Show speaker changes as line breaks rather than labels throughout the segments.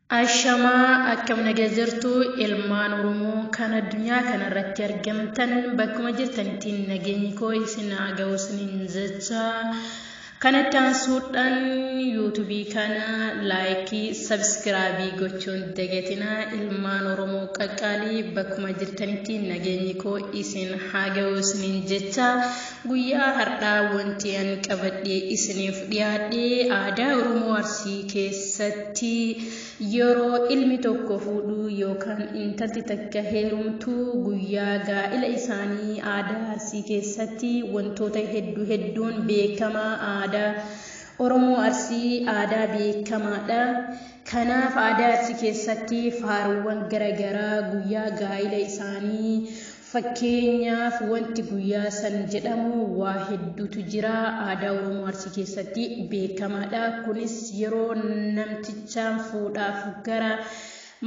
Ashamaa akkam nagajirtu ilmaan Oromoo kan addunyaa kanarratti argamtan bakkuma jirtanittiin nageenyi koo isin haa ga'u isiniin jecha kanatti aansuudhaan yuutuubii kana laayikii sabskraabii gochuun dagatinaa ilmaan Oromoo qaqqaalii bakkuma jirtanittiin nageenyi koo isin haa ga'u isiniin jecha guyyaa har'aa wanti an qabadhee isiniif dhiyaadhee aadaa Oromoo Arsii keessatti yeroo ilmi tokko fuudhu yookaan intalti takka heerumtu guyyaa gaa'ila isaanii aadaa Arsii keessatti wantoota hedduun beekamaa aadaa Oromoo Arsii aadaa beekamaadha. Kanaaf aadaa Arsii keessatti faaruuwwan garaagaraa guyyaa gaa'ila isaanii fakkeenyaaf wanti guyyaa san jedhamu waa hedduutu jira aadaa Oromoo Arsii keessatti beekamaadha. Kunis yeroo namtichaan fuudhaaf gara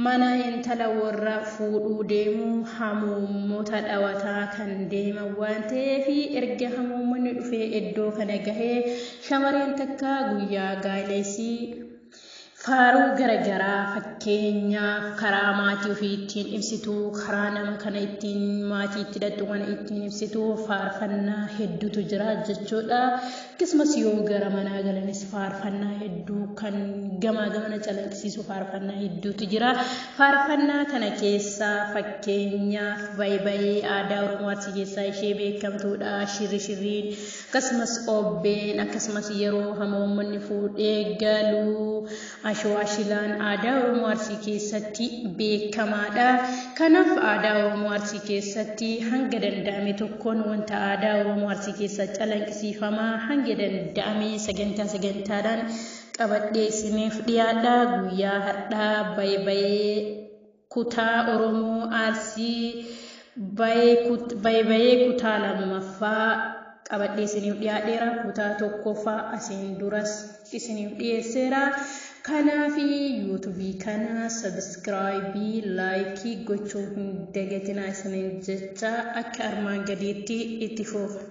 mana intala warra fuudhuu deemu hamuummoota dhawataa kan deeman waan ta'eef erga hamuummanni dhufee iddoo kana gahee shamarreen takka guyyaa gaa'ilaa faaruu garaagaraa fakkeenyaaf karaa maatii ofii ittiin ibsitu karaa nama kana ittiin maatii itti hidhattu kana ittiin ibsitu faarfannaa hedduutu jira jechuudha. Akkasumas yoo gara manaa galanis faarfannaa hedduu kan gamaa gamana calaqqisiisu faarfannaa hedduutu jira. Faarfannaa kana keessaa fakkeenyaaf baayee aadaa Oromoo Arsii keessaa ishee beekamtudha. Shirriin akkasumas obbeen akkasumas yeroo hamuummanni fuudhee galu ashwaashilaan aadaa Oromoo Arsii keessatti beekamaadha. Kanaaf aadaa Oromoo Arsii keessatti hanga danda'ame tokkoon wanta aadaa Oromoo Arsii keessa calaqqisiifamaa hanga danda'ame sagantaadhaan qabadhee isiniif dhiyaadha. Guyyaa har'aa baayee kutaa Oromoo Arsii baayee kutaa lammaffaa qabadhee isiniif dhiyaadheera. Kutaa tokkoffaa asiin duras isiniif dhiyeesseera. Kanaafi yuutuubii kana sabskraayibii laayikii gochuu hin dagatinaa isiniin jecha akka armaan gadiitti itti fufa.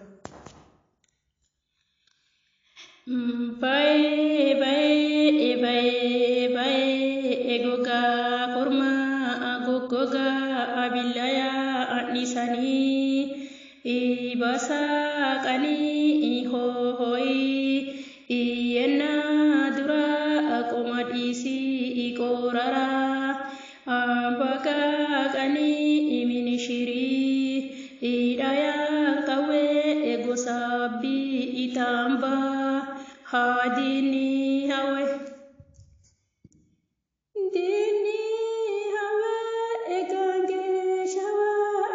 Baayee gogaa kormaa goggogaa abillayaa adhiisanii baasaa qanii hoohooyi yennaa dura qomadhiisi qorara ambaqaa qanii minishirii dhayaa qawwee gosaabbii itaambaa haadini hawe dini hawe egange shawa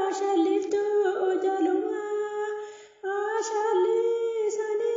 ashaliftu jaluma ashalisani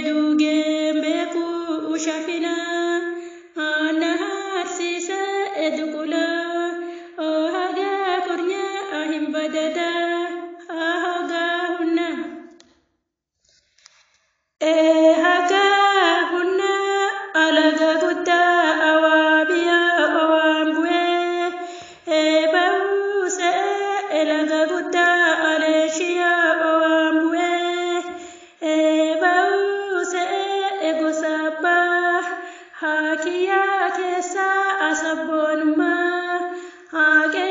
dugeen beeku shafina ana harsiisa edukula haga kurnya ahim badada haga hunna haga hunna alaga gudda awabiya awambue bause elaga gudda aleshiya awambue bause egosaba hakiya kesa asabonuma hage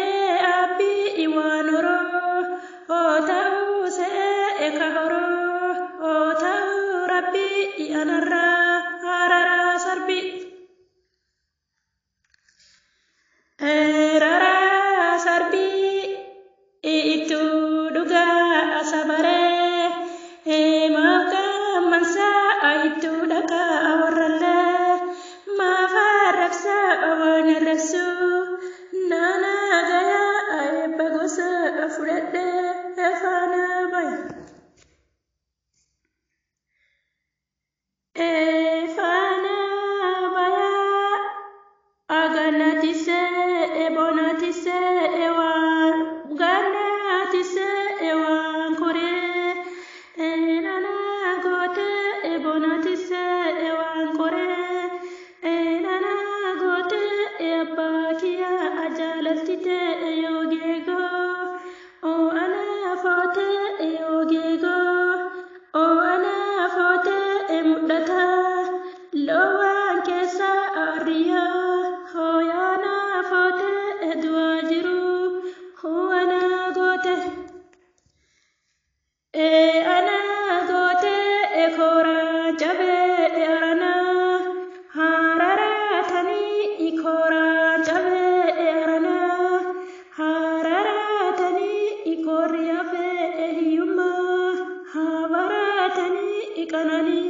abi iwanoro otause ekahoro otau rabbi anarra harara sarbi rara sarbi itu duga asabare maka mansa itu daka awaralla mafaraksa awanarasu nana gaya bagosa afurade efana baya efana baya aganatise ebonatise ewan ganatise ewan kore nana gote ebonatise ewan kore nana gote ebakia ajalaltite yogego o ana fote yogego o ana fote emudata lowan kesa ariya hoyana fote edwajiru hoana gote ana gote ekora jabe arana harara tani ikora jabe arana harara tani ikoria fe ehiyuma habara tani ikanani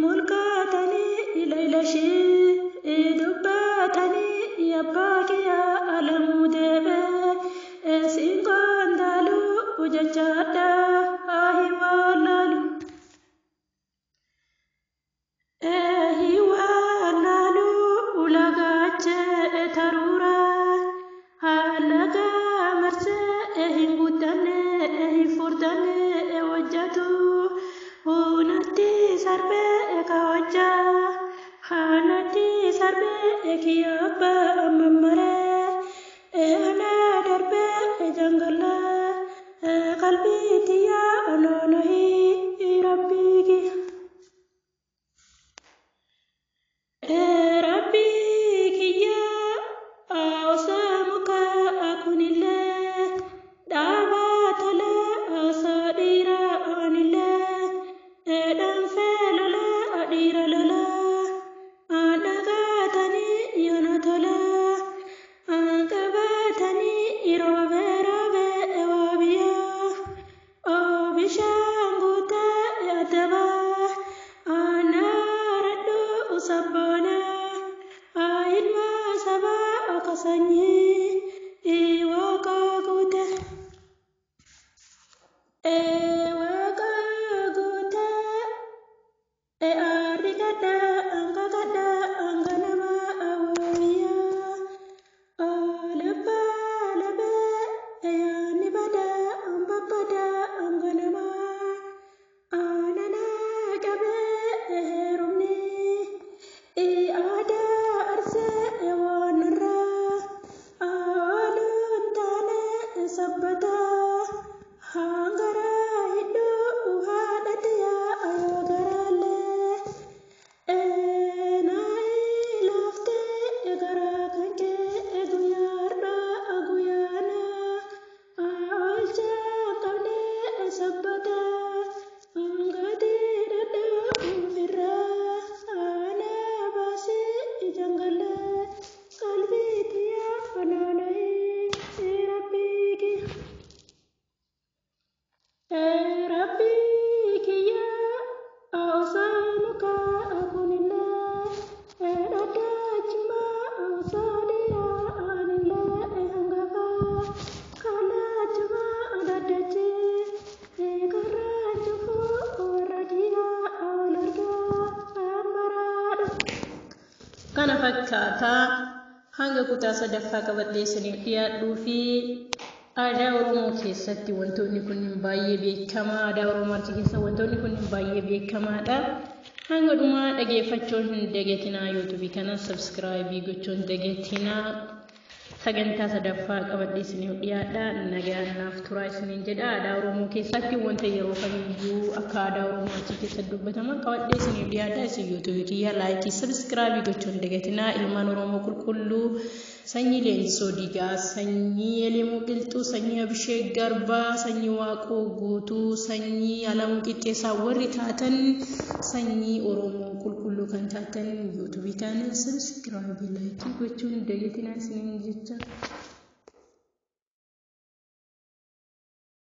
mulka tani ilailashi dubba tani yabakia alamudebe singondalu ujachada ahiwalalu hiwalalu ulagache tarura halaga marse hingudane hifurdane wajatu hunati sarbe kawaja hanati sarbe ekiyaba amamare ana darbe jangala qalbi tiya anonohi rabbiki rabbiki ya asamuka akunille dabatala asadira anille dan felala adira lala adagatani yanatala fakkaata hanga kutaa sadaffaa qabadhee isiniif dhiyaadhuu fi aadaa Oromoo keessatti wantoonni kunniin baay'ee beekamaa aadaa Oromoo keessa wantoonni kunniin baay'ee beekamaadha. hanga dhumaa dhageeffachuun hin dagatinaa YouTube kana subscribe gochuun dagatinaa sagantaa sadaffaa qabadhee isiniif dhiyaadha. nagaan naaf turaa isiniin jedha. aadaa Oromoo keessatti wanta yeroo kamiyyuu akka aadaa Oromoo keessatti dubbatamu qabadhee isiniif dhiyaadha. isin YouTube kiyya like subscribe gochuun dagatinaa. ilmaan Oromoo qulqulluu sanyii Leencoo Digaa, sanyii Elemuu Qilxuu, sanyii Abishee Garbaa, sanyii Waaqoo Guutuu, sanyii Alamuu Qixxeessaa warri taatan sanyii Oromoo qulqulluu kan taatan YouTube kana subscribe like gochuun dagatinaa isiniin jecha.